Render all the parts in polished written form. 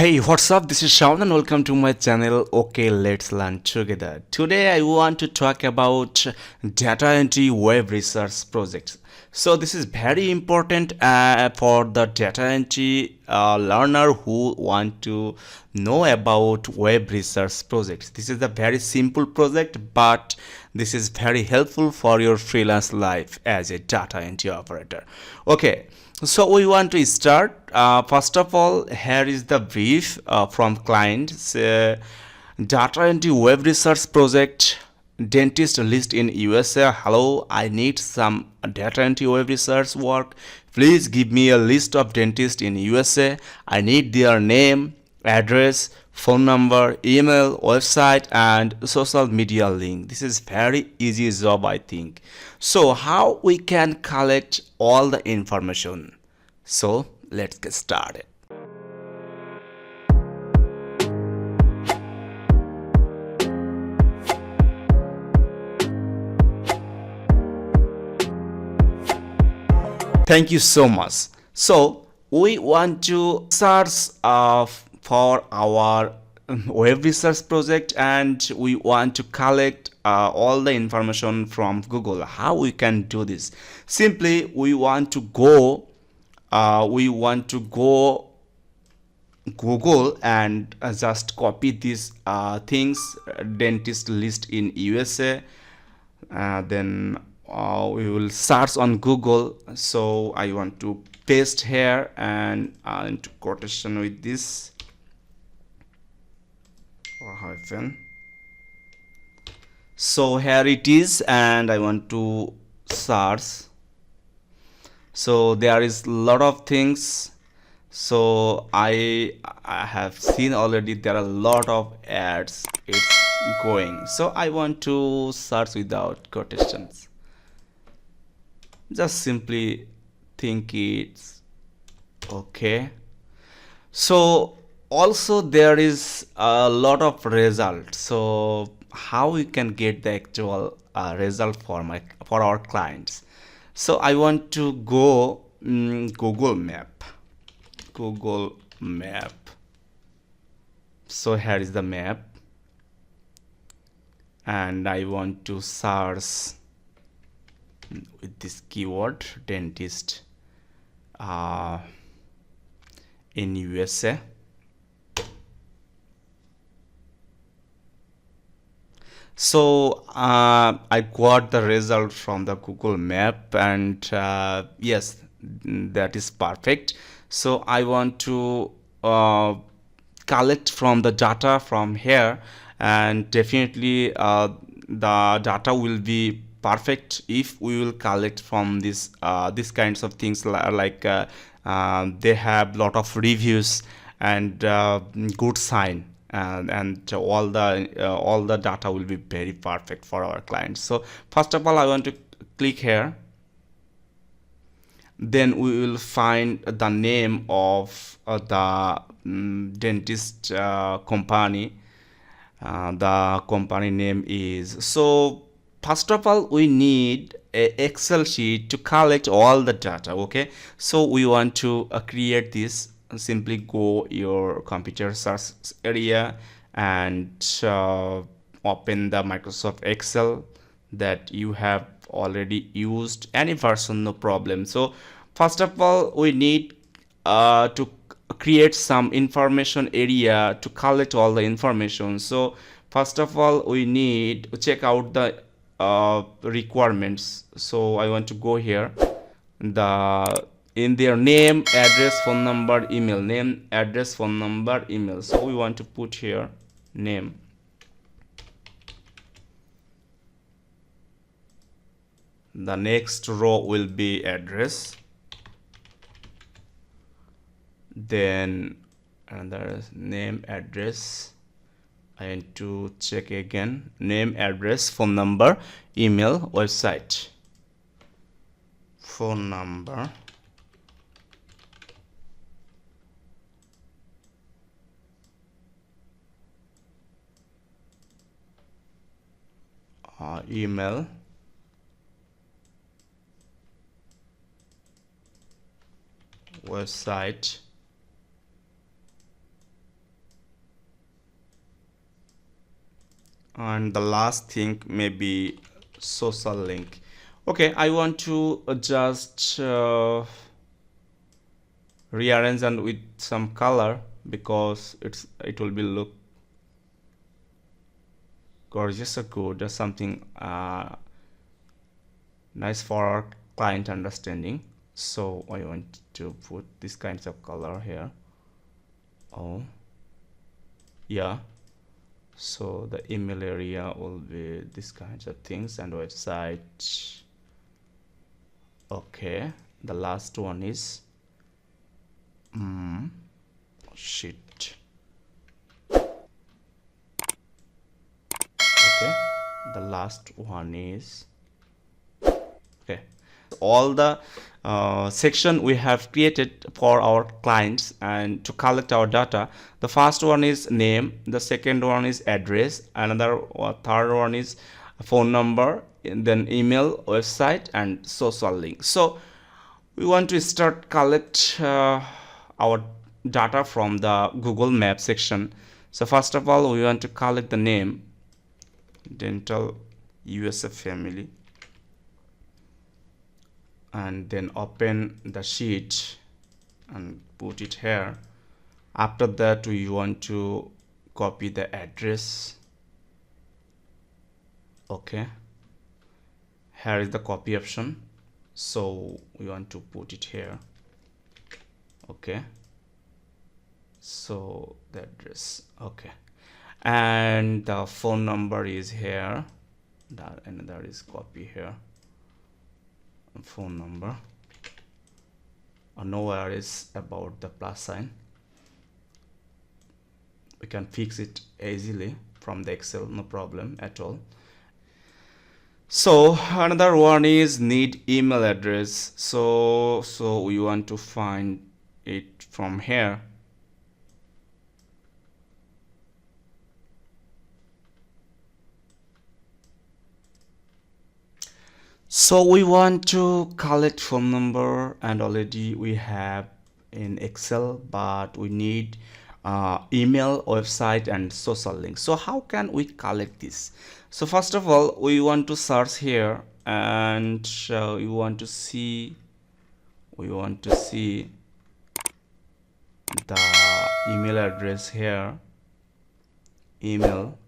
Hey, what's up? This is Shaun and welcome to my channel. Okay, let's learn together. Today I want to talk about data entry web research projects. So this is very important for the data entry learner who want to know about web research projects. This is a very simple project, but this is very helpful for your freelance life as a data entry operator. Okay, so we want to start. First of all, here is the brief from client. Data entry web research project, dentist list in USA. Hello, I need some data entry web research work. Please give me a list of dentists in USA. I need their name, address, phone number, email, website, and social media link. This is very easy job, I think. So how we can collect all the information? So let's get started. Thank you so much. So we want to search for our web research project, and we want to collect all the information from Google. How we can do this? Simply, we want to go Google and just copy these things, dentist list in USA. Then we will search on Google. So I want to paste here and into quotation with this or hyphen. So here it is, and I want to search. So there is a lot of things. So I have seen already there are a lot of ads it's going. So I want to search without quotations. Just simply think it's okay. So also there is a lot of results. So how we can get the actual result for our clients? So I want to go Google Map. Google Map. So here is the map, and I want to search with this keyword dentist in USA. So I got the result from the Google Map, and yes, that is perfect. So I want to collect from the data from here, and definitely the data will be perfect if we will collect from these kinds of things like they have lot of reviews and good sign, and all the data will be very perfect for our clients. So first of all, I want to click here. Then we will find the name of the dentist company. The company name is, so first of all we need a Excel sheet to collect all the data. Okay, so we want to create this. Simply go your computer search area and open the Microsoft Excel that you have already used, any version, no problem. So first of all we need to create some information area to collect all the information. So first of all we need to check out the requirements. So I want to go here, in their name, address, phone number, email. Name, address, phone number, email. So we want to put here name. The next row will be address. Then another name, address. I need to check again. Name, address, phone number, email, website. Phone number, email, website, and the last thing may be social link. Okay, I want to just rearrange and with some color because it will be look gorgeous or good or something nice for our client understanding. So I want to put this kinds of color here. Oh yeah, so the email area will be this kinds of things and website. Okay, the last one is sheet. Okay, the last one is okay. All the section we have created for our clients and to collect our data. The first one is name, the second one is address, another third one is phone number, and then email, website, and social link. So we want to start collect our data from the Google Map section. So first of all, we want to collect the name, dental USA family, and then open the sheet and put it here. After that, we want to copy the address. Okay, here is the copy option, so we want to put it here. Okay, so the address. Okay, and the phone number is here, that and there is copy here. Phone number, nowhere is about the plus sign. We can fix it easily from the Excel, no problem at all. So another one is need email address. So we want to find it from here. So we want to collect phone number, and already we have in Excel, but we need email, website, and social link. So how can we collect this? So first of all, we want to search here, and we want to see the email address here. Email.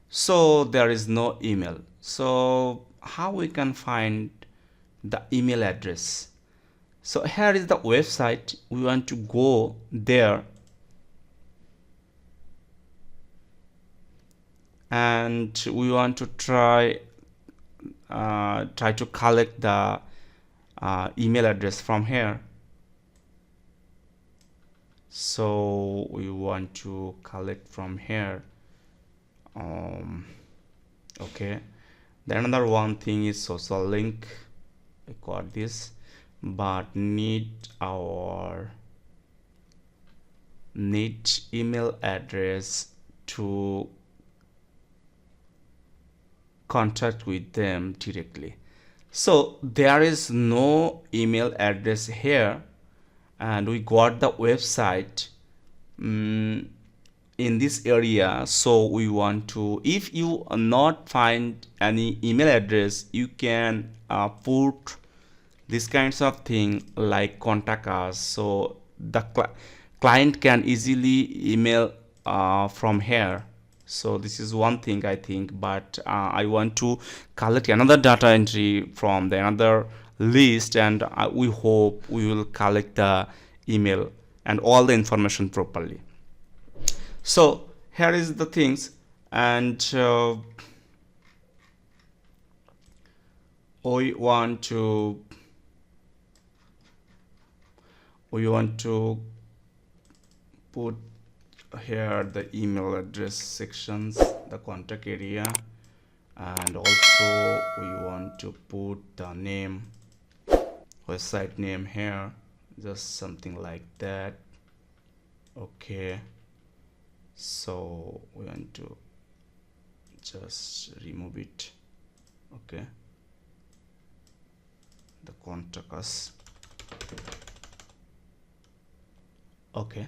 So there is no email. So how we can find the email address? So here is the website. We want to go there, and we want to try to collect the email address from here. So we want to collect from here. Okay, the another one thing is social link. I got this, but need email address to contact with them directly. So there is no email address here, and we got the website in this area. So we want to, if you not find any email address, you can put this kinds of thing like contact us, so the client can easily email from here. So this is one thing I think, but I want to collect another data entry from the another list, and we hope we will collect the email and all the information properly. So here is the things, and we want to put here the email address sections, the contact area, and also we want to put the name, website name here, just something like that. Okay, so we want to just remove it. Okay, the contact us. Okay,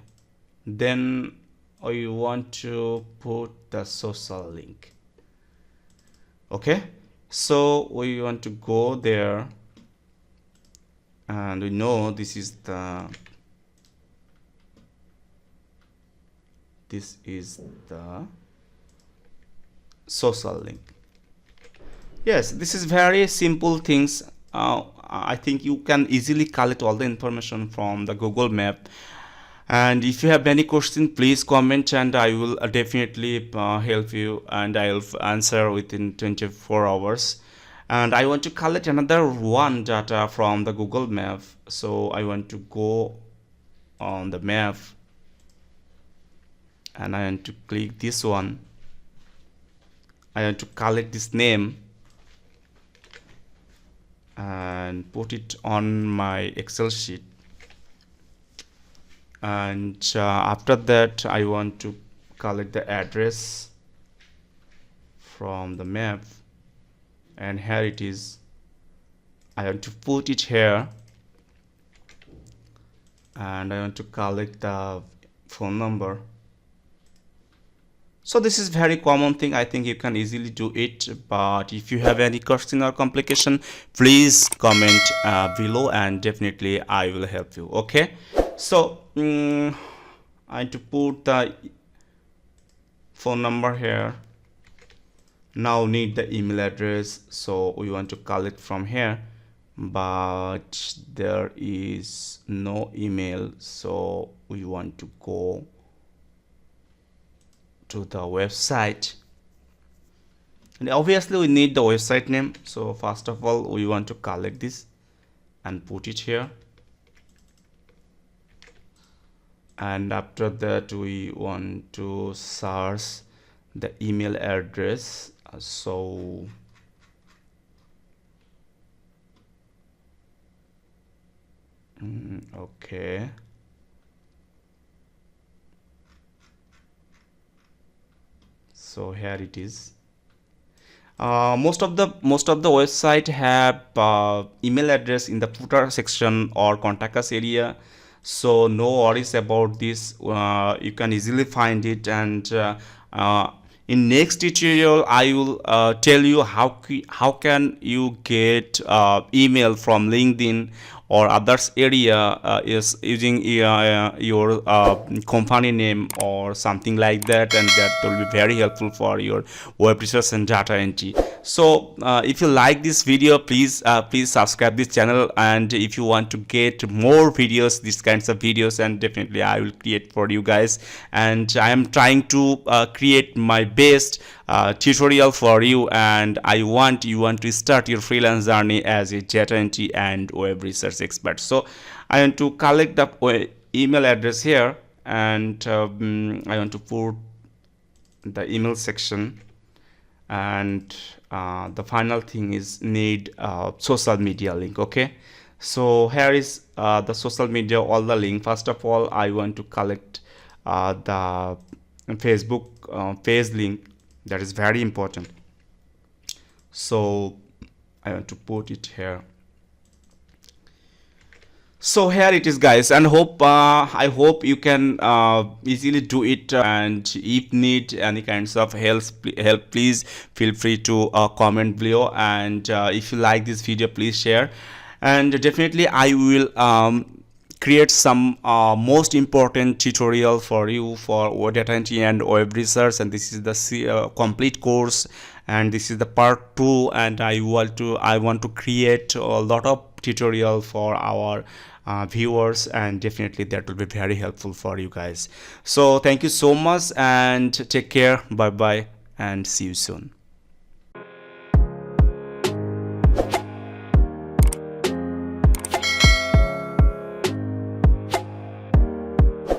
then we want to put the social link. Okay, so we want to go there, and we know this is the social link. Yes, this is very simple things. I think you can easily collect all the information from the Google Map. And if you have any question, please comment, and I will definitely help you, and I'll answer within 24 hours. And I want to collect another one data from the Google Map. So I want to go on the map, and I want to click this one. I want to collect this name and put it on my Excel sheet. And after that, I want to collect the address from the map, and here it is. I want to put it here, and I want to collect the phone number. So this is very common thing. I think you can easily do it, but if you have any question or complication, please comment below, and definitely I will help you. Okay, so I need to put the phone number here. Now need the email address, so we want to collect from here, but there is no email, so we want to go to the website, and obviously we need the website name. So first of all, we want to collect this and put it here, and after that we want to search the email address. So okay, so here it is. Most of the website have email address in the footer section or contact us area, so no worries about this. You can easily find it, and in next tutorial I will tell you how can you get email from LinkedIn or others area is using your company name or something like that, and that will be very helpful for your web research and data entry. So if you like this video, please subscribe this channel, and if you want to get more videos, these kinds of videos, and definitely I will create for you guys. And I am trying to create my best tutorial for you, and I want you to start your freelance journey as a data entry and web research expert. So I want to collect the email address here, and I want to put the email section, and the final thing is need social media link. Okay, so here is the social media, all the link. First of all, I want to collect the Facebook page link. That is very important, so I want to put it here. So here it is, guys, and I hope you can easily do it, and if need any kinds of help, please feel free to comment below, and if you like this video, please share, and definitely I will create some most important tutorial for you for web data entry and web research, and this is the complete course, and this is the part 2, and I want to create a lot of tutorial for our viewers, and definitely that will be very helpful for you guys. So thank you so much, and take care. Bye bye, and see you soon.